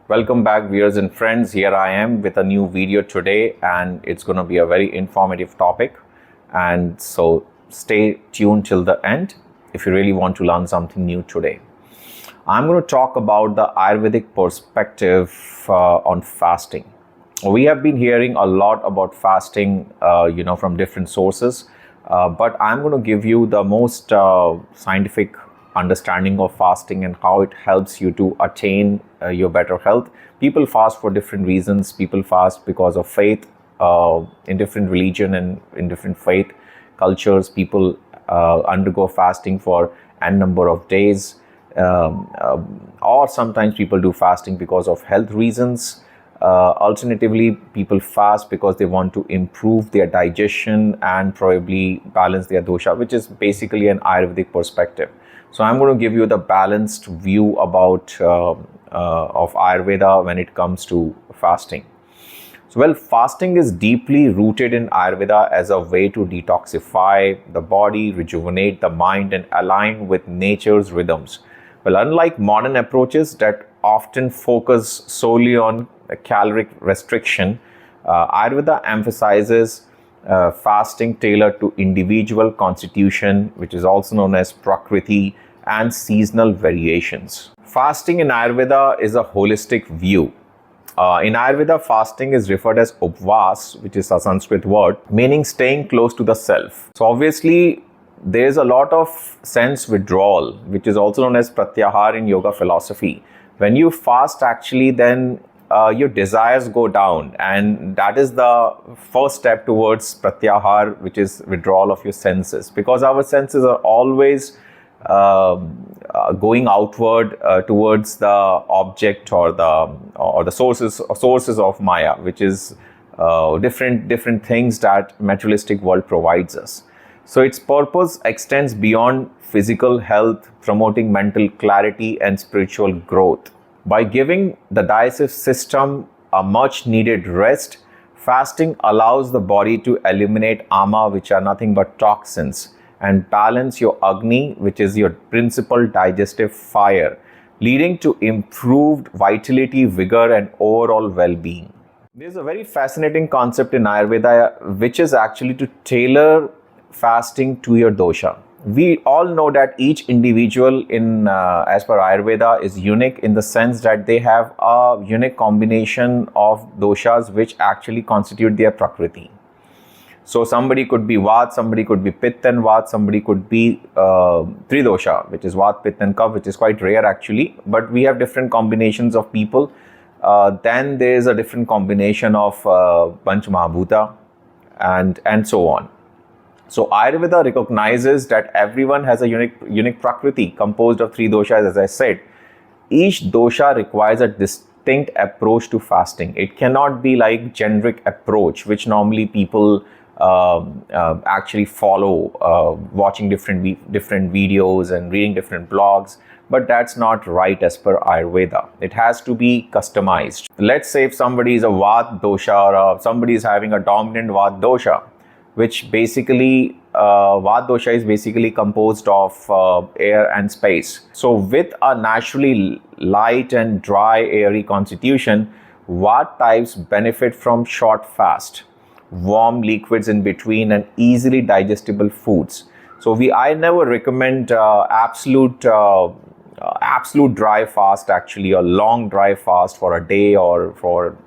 Welcome back, viewers and friends. Here I am with a new video today, and it's going to be a very informative topic. And so stay tuned till the end if you really want to learn something new today. I'm going to talk about the Ayurvedic perspective on fasting. We have been hearing a lot about fasting, from different sources, but I'm going to give you the most scientific understanding of fasting and how it helps you to attain your better health. People fast for different reasons. People fast because of faith in different religion and in different faith cultures. People undergo fasting for n number of days, or sometimes people do fasting because of health reasons. Alternatively, people fast because they want to improve their digestion and probably balance their dosha, which is basically an Ayurvedic perspective. So I'm going to give you the balanced view about of Ayurveda when it comes to fasting. So, fasting is deeply rooted in Ayurveda as a way to detoxify the body, rejuvenate the mind, and align with nature's rhythms. Well, unlike modern approaches that often focus solely on caloric restriction, Ayurveda emphasizes fasting tailored to individual constitution, which is also known as Prakriti, and seasonal variations. Fasting in Ayurveda is a holistic view. In Ayurveda, fasting is referred as upvas, which is a Sanskrit word, meaning staying close to the self. So obviously, there is a lot of sense withdrawal, which is also known as pratyahar in yoga philosophy. When you fast, actually, then your desires go down, and that is the first step towards pratyahar, which is withdrawal of your senses, because our senses are always going outward towards the object or the sources of Maya, which is different things that materialistic world provides us. So its purpose extends beyond physical health, promoting mental clarity and spiritual growth. By giving the digestive system a much needed rest, fasting allows the body to eliminate ama, which are nothing but toxins, and balance your agni, which is your principal digestive fire, leading to improved vitality, vigor, and overall well-being. There's a very fascinating concept in Ayurveda, which is actually to tailor fasting to your dosha. We all know that each individual as per Ayurveda is unique in the sense that they have a unique combination of doshas which actually constitute their Prakriti. So somebody could be Vata, somebody could be Pitta and Vata, somebody could be Tridosha, which is Vata, Pitta and Kapha, which is quite rare actually. But we have different combinations of people. Then there is a different combination of Panch Mahabhuta and so on. So Ayurveda recognizes that everyone has a unique Prakriti composed of three doshas, as I said. Each dosha requires a distinct approach to fasting. It cannot be like generic approach, which normally people actually follow, watching different videos and reading different blogs. But that's not right as per Ayurveda. It has to be customized. Let's say if somebody is a Vata dosha or somebody is having a dominant Vata dosha, which basically Vata dosha is basically composed of air and space. So with a naturally light and dry airy constitution, Vata types benefit from short fast, warm liquids in between, and easily digestible foods. So I never recommend absolute dry fast, actually a long dry fast for a day or for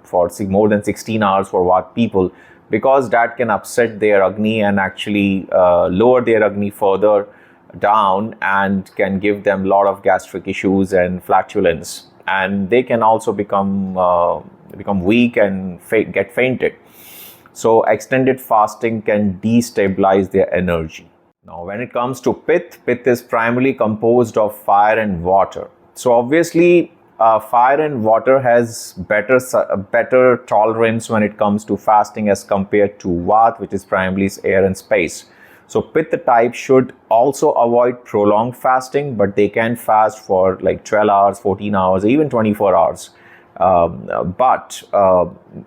more than 16 hours for Vata people, because that can upset their agni and actually lower their agni further down and can give them a lot of gastric issues and flatulence, and they can also become weak and get fainted. So extended fasting can destabilize their energy. Now when it comes to Pitta is primarily composed of fire and water. So obviously fire and water has better tolerance when it comes to fasting as compared to Vata, which is primarily air and space. So Pitta type should also avoid prolonged fasting, but they can fast for like 12 hours, 14 hours, even 24 hours. But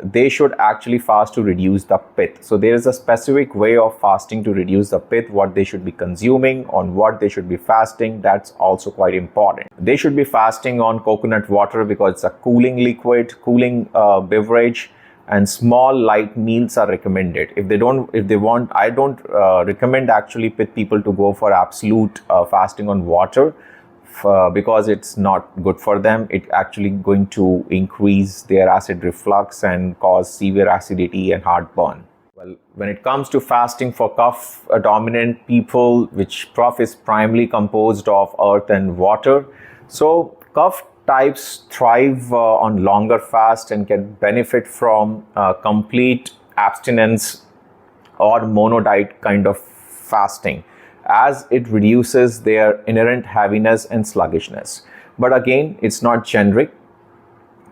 they should actually fast to reduce the pith. So there is a specific way of fasting to reduce the pith, what they should be consuming, on what they should be fasting. That's also quite important. They should be fasting on coconut water because it's a cooling liquid, cooling beverage, and small light meals are recommended. If they want, I don't recommend actually pith people to go for absolute fasting on water, because it's not good for them. It actually going to increase their acid reflux and cause severe acidity and heartburn. Well, when it comes to fasting for Kapha dominant people, which Kapha is primarily composed of earth and water, so Kapha types thrive on longer fast and can benefit from complete abstinence or mono diet kind of fasting, as it reduces their inherent heaviness and sluggishness. But again, it's not generic.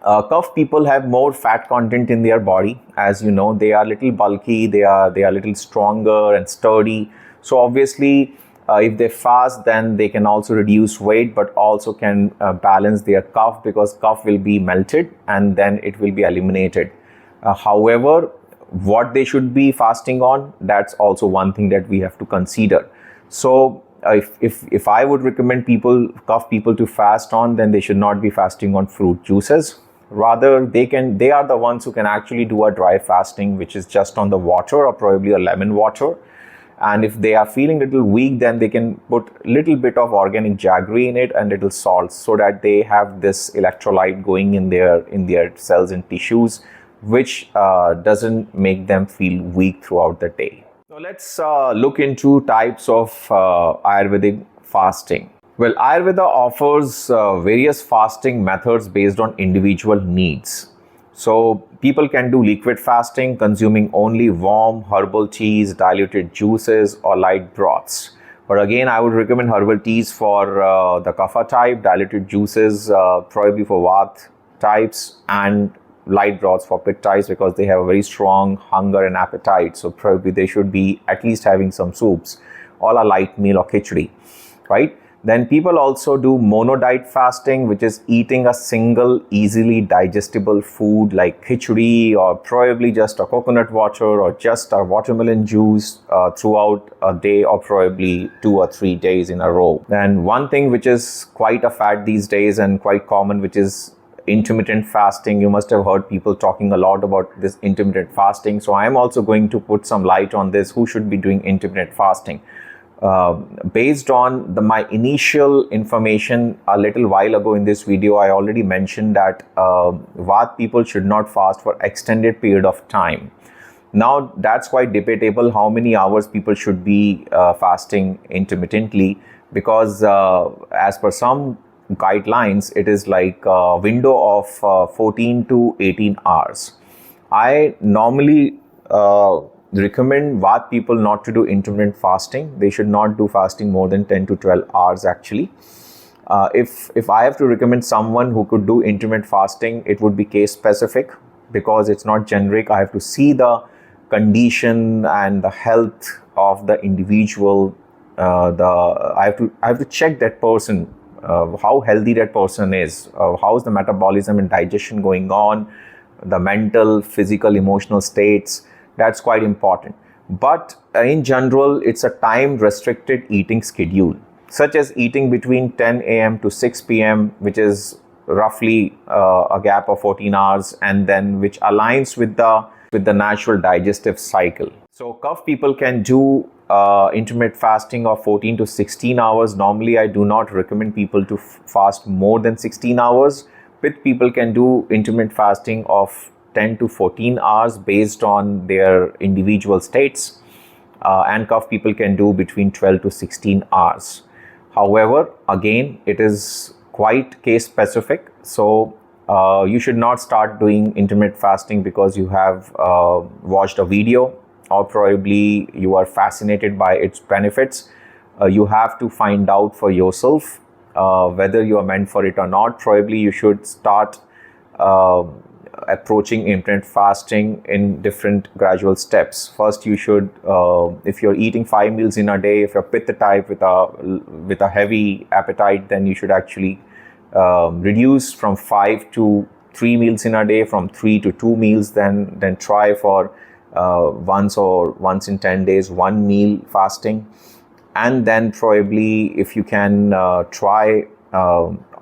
Kapha people have more fat content in their body. As you know, they are little bulky, they are little stronger and sturdy. So obviously, if they fast, then they can also reduce weight, but also can balance their Kapha, because Kapha will be melted and then it will be eliminated. However, what they should be fasting on, that's also one thing that we have to consider. So if I would recommend Kapha people to fast on, then they should not be fasting on fruit juices. Rather, they are the ones who can actually do a dry fasting, which is just on the water or probably a lemon water. And if they are feeling a little weak, then they can put a little bit of organic jaggery in it and little salt, so that they have this electrolyte going in their cells and tissues, which doesn't make them feel weak throughout the day. So let's look into types of Ayurvedic fasting. Well, Ayurveda offers various fasting methods based on individual needs. So people can do liquid fasting, consuming only warm herbal teas, diluted juices, or light broths. But again, I would recommend herbal teas for the Kapha type, diluted juices probably for Vata types, and light broths for Pitta types, because they have a very strong hunger and appetite. So probably they should be at least having some soups or a light meal or khichdi, right? Then people also do monodiet fasting, which is eating a single easily digestible food like khichdi, or probably just a coconut water or just a watermelon juice throughout a day, or probably 2 or 3 days in a row. And one thing which is quite a fad these days and quite common, which is intermittent fasting. You must have heard people talking a lot about this intermittent fasting. So I am also going to put some light on this, who should be doing intermittent fasting. Based on my initial information a little while ago in this video, I already mentioned that Vata people should not fast for extended period of time. Now that's quite debatable how many hours people should be fasting intermittently, because as per some guidelines, it is like a window of 14 to 18 hours. I normally recommend Vata people not to do intermittent fasting. They should not do fasting more than 10 to 12 hours actually. If I have to recommend someone who could do intermittent fasting, it would be case specific, because it's not generic. I have to see the condition and the health of the individual. I have to check that person, how healthy that person is, how is the metabolism and digestion going on, the mental, physical, emotional states. That's quite important. But in general, it's a time restricted eating schedule, such as eating between 10 a.m. to 6 p.m., which is roughly a gap of 14 hours, and then which aligns with the natural digestive cycle. So Kapha people can do intermittent fasting of 14 to 16 hours. Normally, I do not recommend people to fast more than 16 hours. Pitta people can do intermittent fasting of 10 to 14 hours based on their individual states, and Kapha people can do between 12 to 16 hours. However, again, it is quite case specific. So you should not start doing intermittent fasting because you have watched a video, or probably you are fascinated by its benefits. You have to find out for yourself whether you are meant for it or not. Probably you should start approaching intermittent fasting in different gradual steps. First, you should, if you're eating 5 meals in a day, if you're Pitta type with a heavy appetite, then you should actually reduce from 5 to 3 meals in a day, from 3 to 2 meals, then try for once in 10 days, 1 meal fasting. And then probably if you can try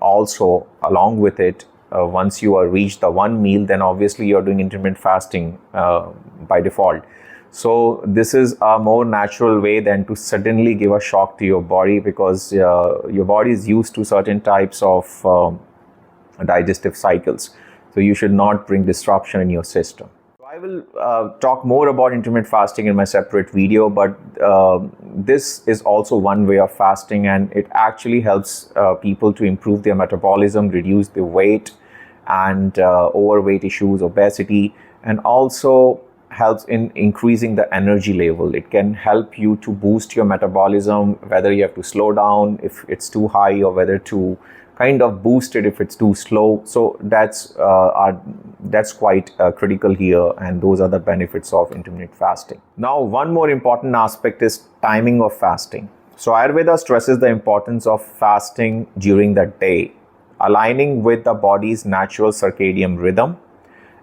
also along with it, once you are reached the 1 meal, then obviously you're doing intermittent fasting by default. So this is a more natural way than to suddenly give a shock to your body, because your body is used to certain types of digestive cycles. So you should not bring disruption in your system. I will talk more about intermittent fasting in my separate video, but this is also one way of fasting, and it actually helps people to improve their metabolism, reduce their weight and overweight issues, obesity, and also helps in increasing the energy level. It can help you to boost your metabolism, whether you have to slow down if it's too high, or whether to kind of boost it if it's too slow. So that's quite critical here, and those are the benefits of intermittent fasting. Now, one more important aspect is timing of fasting. So Ayurveda stresses the importance of fasting during the day, aligning with the body's natural circadian rhythm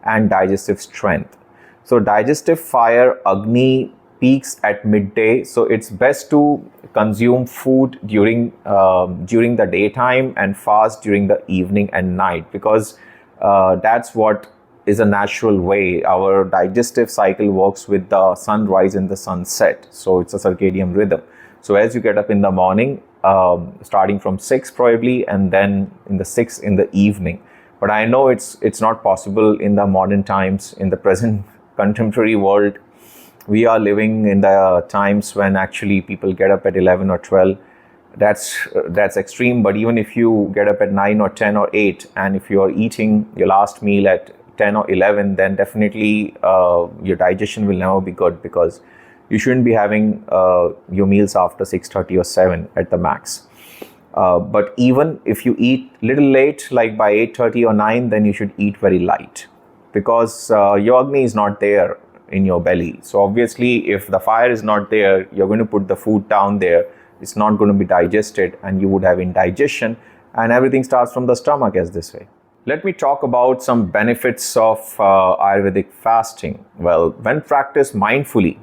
and digestive strength. So digestive fire, Agni, peaks at midday. So it's best to consume food during the daytime and fast during the evening and night, because that's what is a natural way. Our digestive cycle works with the sunrise and the sunset. So it's a circadian rhythm. So as you get up in the morning, starting from 6 probably, and then in the 6 in the evening. But I know it's not possible in the modern times, in the present contemporary world. We are living in the times when actually people get up at 11 or 12. That's extreme. But even if you get up at 9 or 10 or 8, and if you are eating your last meal at 10 or 11, then definitely your digestion will never be good, because you shouldn't be having your meals after 6:30 or 7 at the max. But even if you eat little late, like by 8:30 or 9, then you should eat very light, because your Agni is not there in your belly. So obviously, if the fire is not there, you're going to put the food down there. It's not going to be digested, and you would have indigestion, and everything starts from the stomach as this way. Let me talk about some benefits of Ayurvedic fasting. Well, when practiced mindfully,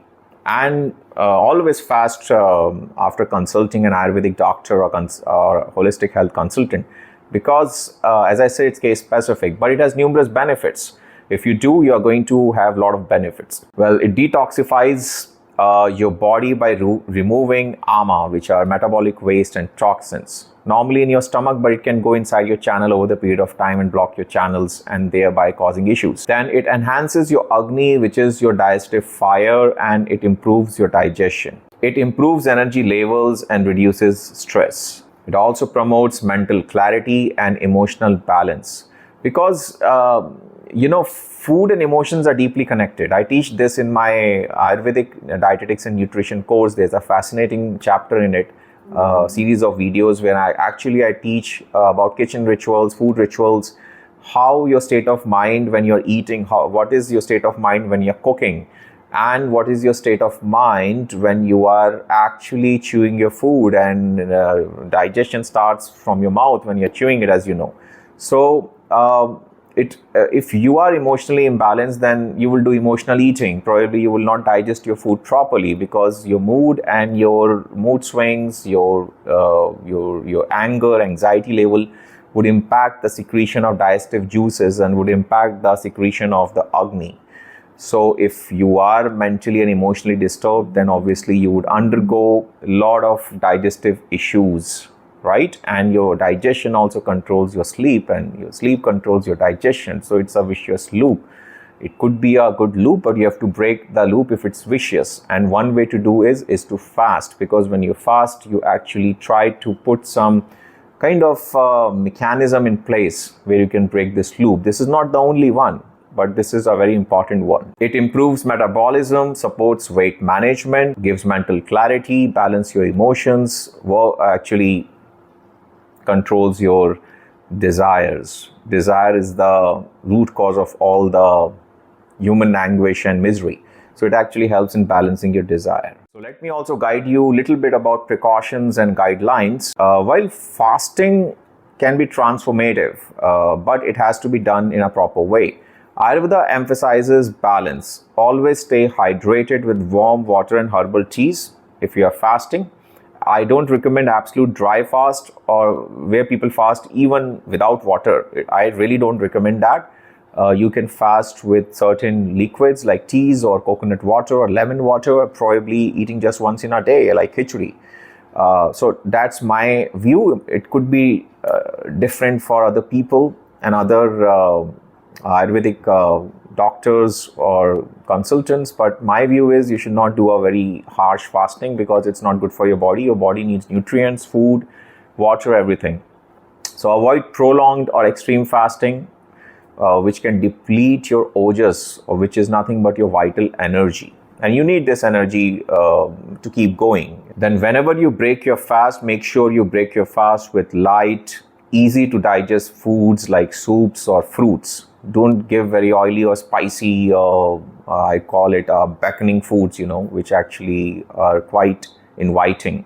and always fast after consulting an Ayurvedic doctor or holistic health consultant, because as I said, it's case specific, but it has numerous benefits. If you do, you are going to have a lot of benefits. Well, it detoxifies your body by removing ama, which are metabolic waste and toxins, normally in your stomach, but it can go inside your channel over the period of time and block your channels, and thereby causing issues. Then it enhances your Agni, which is your digestive fire, and it improves your digestion. It improves energy levels and reduces stress. It also promotes mental clarity and emotional balance, because food and emotions are deeply connected. I teach this in my Ayurvedic dietetics and nutrition course. There's a fascinating chapter in it, series of videos where I teach about kitchen rituals, food rituals, how your state of mind when you're eating, what is your state of mind when you're cooking, and what is your state of mind when you are actually chewing your food, and digestion starts from your mouth when you're chewing it, as you know. So if you are emotionally imbalanced, then you will do emotional eating. Probably you will not digest your food properly, because your mood and your mood swings, your anger, anxiety level would impact the secretion of digestive juices and would impact the secretion of the Agni. So if you are mentally and emotionally disturbed, then obviously you would undergo a lot of digestive issues, right? And your digestion also controls your sleep, and your sleep controls your digestion. So it's a vicious loop. It could be a good loop, but you have to break the loop if it's vicious. And one way to do is to fast, because when you fast, you actually try to put some kind of mechanism in place where you can break this loop. This is not the only one, but this is a very important one. It improves metabolism, supports weight management, gives mental clarity, balance your emotions, actually controls your desires. Desire is the root cause of all the human anguish and misery. So it actually helps in balancing your desire. So let me also guide you a little bit about precautions and guidelines. While fasting can be transformative, but it has to be done in a proper way. Ayurveda emphasizes balance. Always stay hydrated with warm water and herbal teas if you are fasting. I don't recommend absolute dry fast or where people fast even without water. I really don't recommend that. You can fast with certain liquids like teas or coconut water or lemon water, probably eating just once in a day like khichdi. So that's my view. It could be different for other people and other Ayurvedic doctors or consultants, but my view is you should not do a very harsh fasting because it's not good for your body. Your body needs nutrients, food, water, everything. So avoid prolonged or extreme fasting, which can deplete your ojas, or which is nothing but your vital energy. And you need this energy to keep going. Then whenever you break your fast, make sure you break your fast with light, easy to digest foods like soups or fruits. Don't give very oily or spicy, I call it beckoning foods, which actually are quite inviting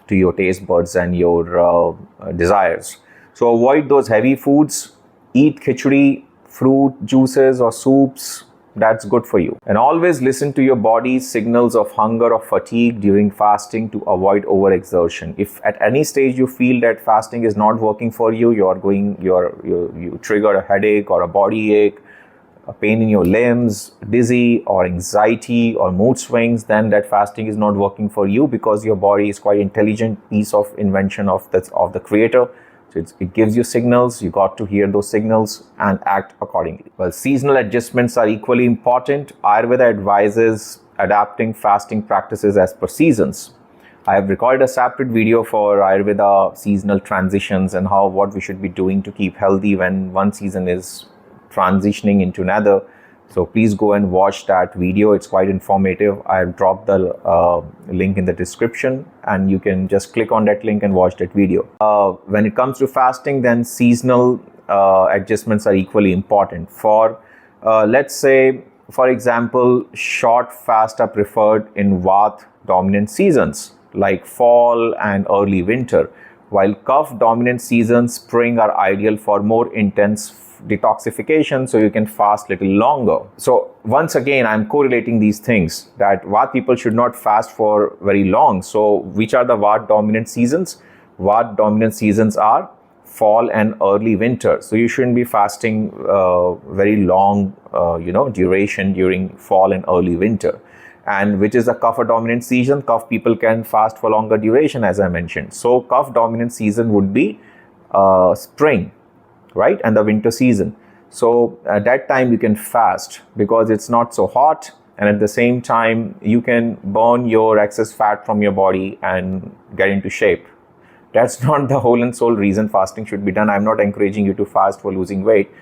to your taste buds and your desires. So avoid those heavy foods. Eat khichdi, fruit, juices or soups. That's good for you. And always listen to your body's signals of hunger or fatigue during fasting to avoid overexertion. If at any stage you feel that fasting is not working for you, you trigger a headache or a body ache, a pain in your limbs, dizzy or anxiety or mood swings, then that fasting is not working for you, because your body is quite intelligent piece of invention of the creator. So it gives you signals. You got to hear those signals and act accordingly. Well, seasonal adjustments are equally important. Ayurveda advises adapting fasting practices as per seasons. I have recorded a separate video for Ayurveda seasonal transitions and what we should be doing to keep healthy when one season is transitioning into another. So please go and watch that video. It's quite informative. I have dropped the link in the description, and you can just click on that link and watch that video. When it comes to fasting, then seasonal adjustments are equally important. For let's say, for example, short fasts are preferred in Vata dominant seasons like fall and early winter, while Kapha dominant seasons, spring, are ideal for more intense detoxification, so you can fast little longer. So once again, I'm correlating these things, that Vata people should not fast for very long. So which are the Vata dominant seasons? Vata dominant seasons are fall and early winter. So you shouldn't be fasting very long duration during fall and early winter. And which is the Kapha dominant season? Kapha people can fast for longer duration, as I mentioned. So Kapha dominant season would be spring, right, and the winter season. So at that time you can fast because it's not so hot, and at the same time you can burn your excess fat from your body and get into shape. That's not the whole and sole reason fasting should be done. I'm not encouraging you to fast for losing weight.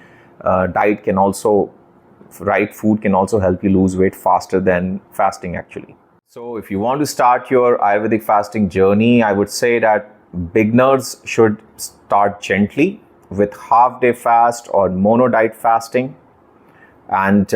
Diet can also, right food can also help you lose weight faster than fasting actually. So if you want to start your Ayurvedic fasting journey, I would say that beginners should start gently with half-day fast or mono-diet fasting, and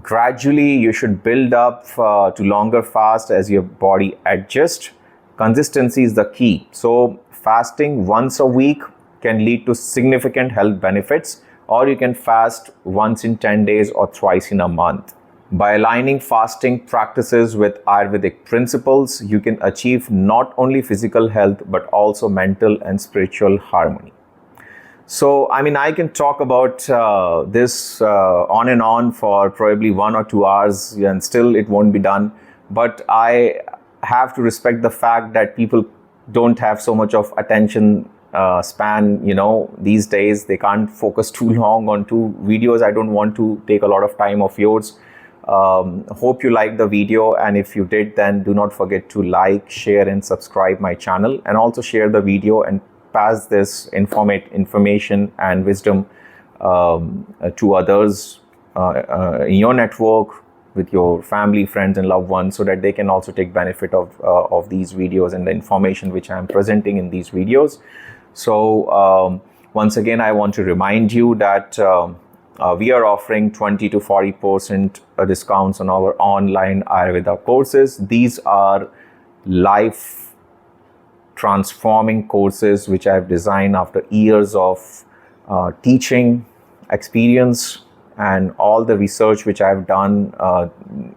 gradually you should build up to longer fast as your body adjusts. Consistency is the key. So fasting once a week can lead to significant health benefits, or you can fast once in 10 days or twice in a month. By aligning fasting practices with Ayurvedic principles, you can achieve not only physical health but also mental and spiritual harmony. So, I can talk about this on and on for probably 1 or 2 hours, and still it won't be done. But I have to respect the fact that people don't have so much of attention span, these days. They can't focus too long on 2 videos. I don't want to take a lot of time of yours. Hope you liked the video, and if you did, then do not forget to like, share and subscribe my channel, and also share the video and pass this information and wisdom to others in your network, with your family, friends and loved ones, so that they can also take benefit of these videos and the information which I am presenting in these videos. So once again, I want to remind you that we are offering 20 to 40% discounts on our online Ayurveda courses. These are life transforming courses which I've designed after years of teaching experience and all the research which I've done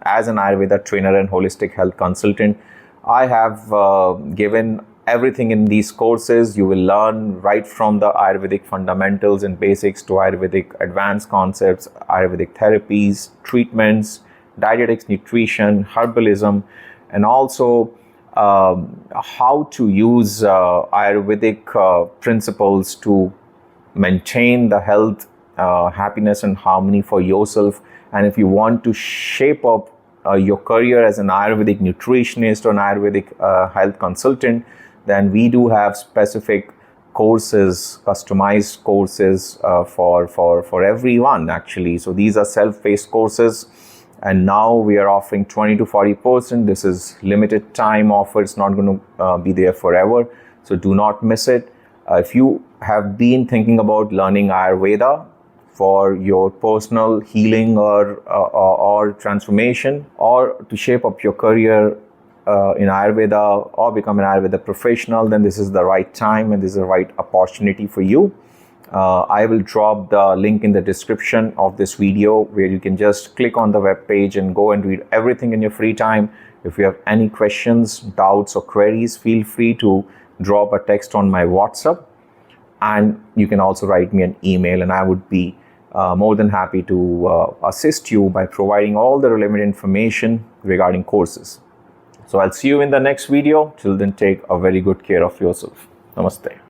as an Ayurveda trainer and holistic health consultant. I have given everything in these courses. You will learn right from the Ayurvedic fundamentals and basics to Ayurvedic advanced concepts, Ayurvedic therapies, treatments, dietetics, nutrition, herbalism, and also how to use Ayurvedic principles to maintain the health, happiness and harmony for yourself. And if you want to shape up your career as an Ayurvedic nutritionist or an Ayurvedic health consultant, then we do have specific courses, customized courses for everyone actually. So these are self-paced courses, and now we are offering 20 to 40%. This is limited time offer. It's not going to be there forever. So do not miss it. If you have been thinking about learning Ayurveda for your personal healing or transformation, or to shape up your career in Ayurveda or become an Ayurveda professional, then this is the right time and this is the right opportunity for you. I will drop the link in the description of this video where you can just click on the web page and go and read everything in your free time. If you have any questions, doubts or queries, feel free to drop a text on my WhatsApp, and you can also write me an email, and I would be more than happy to assist you by providing all the relevant information regarding courses. So I'll see you in the next video. Till then, take a very good care of yourself. Namaste.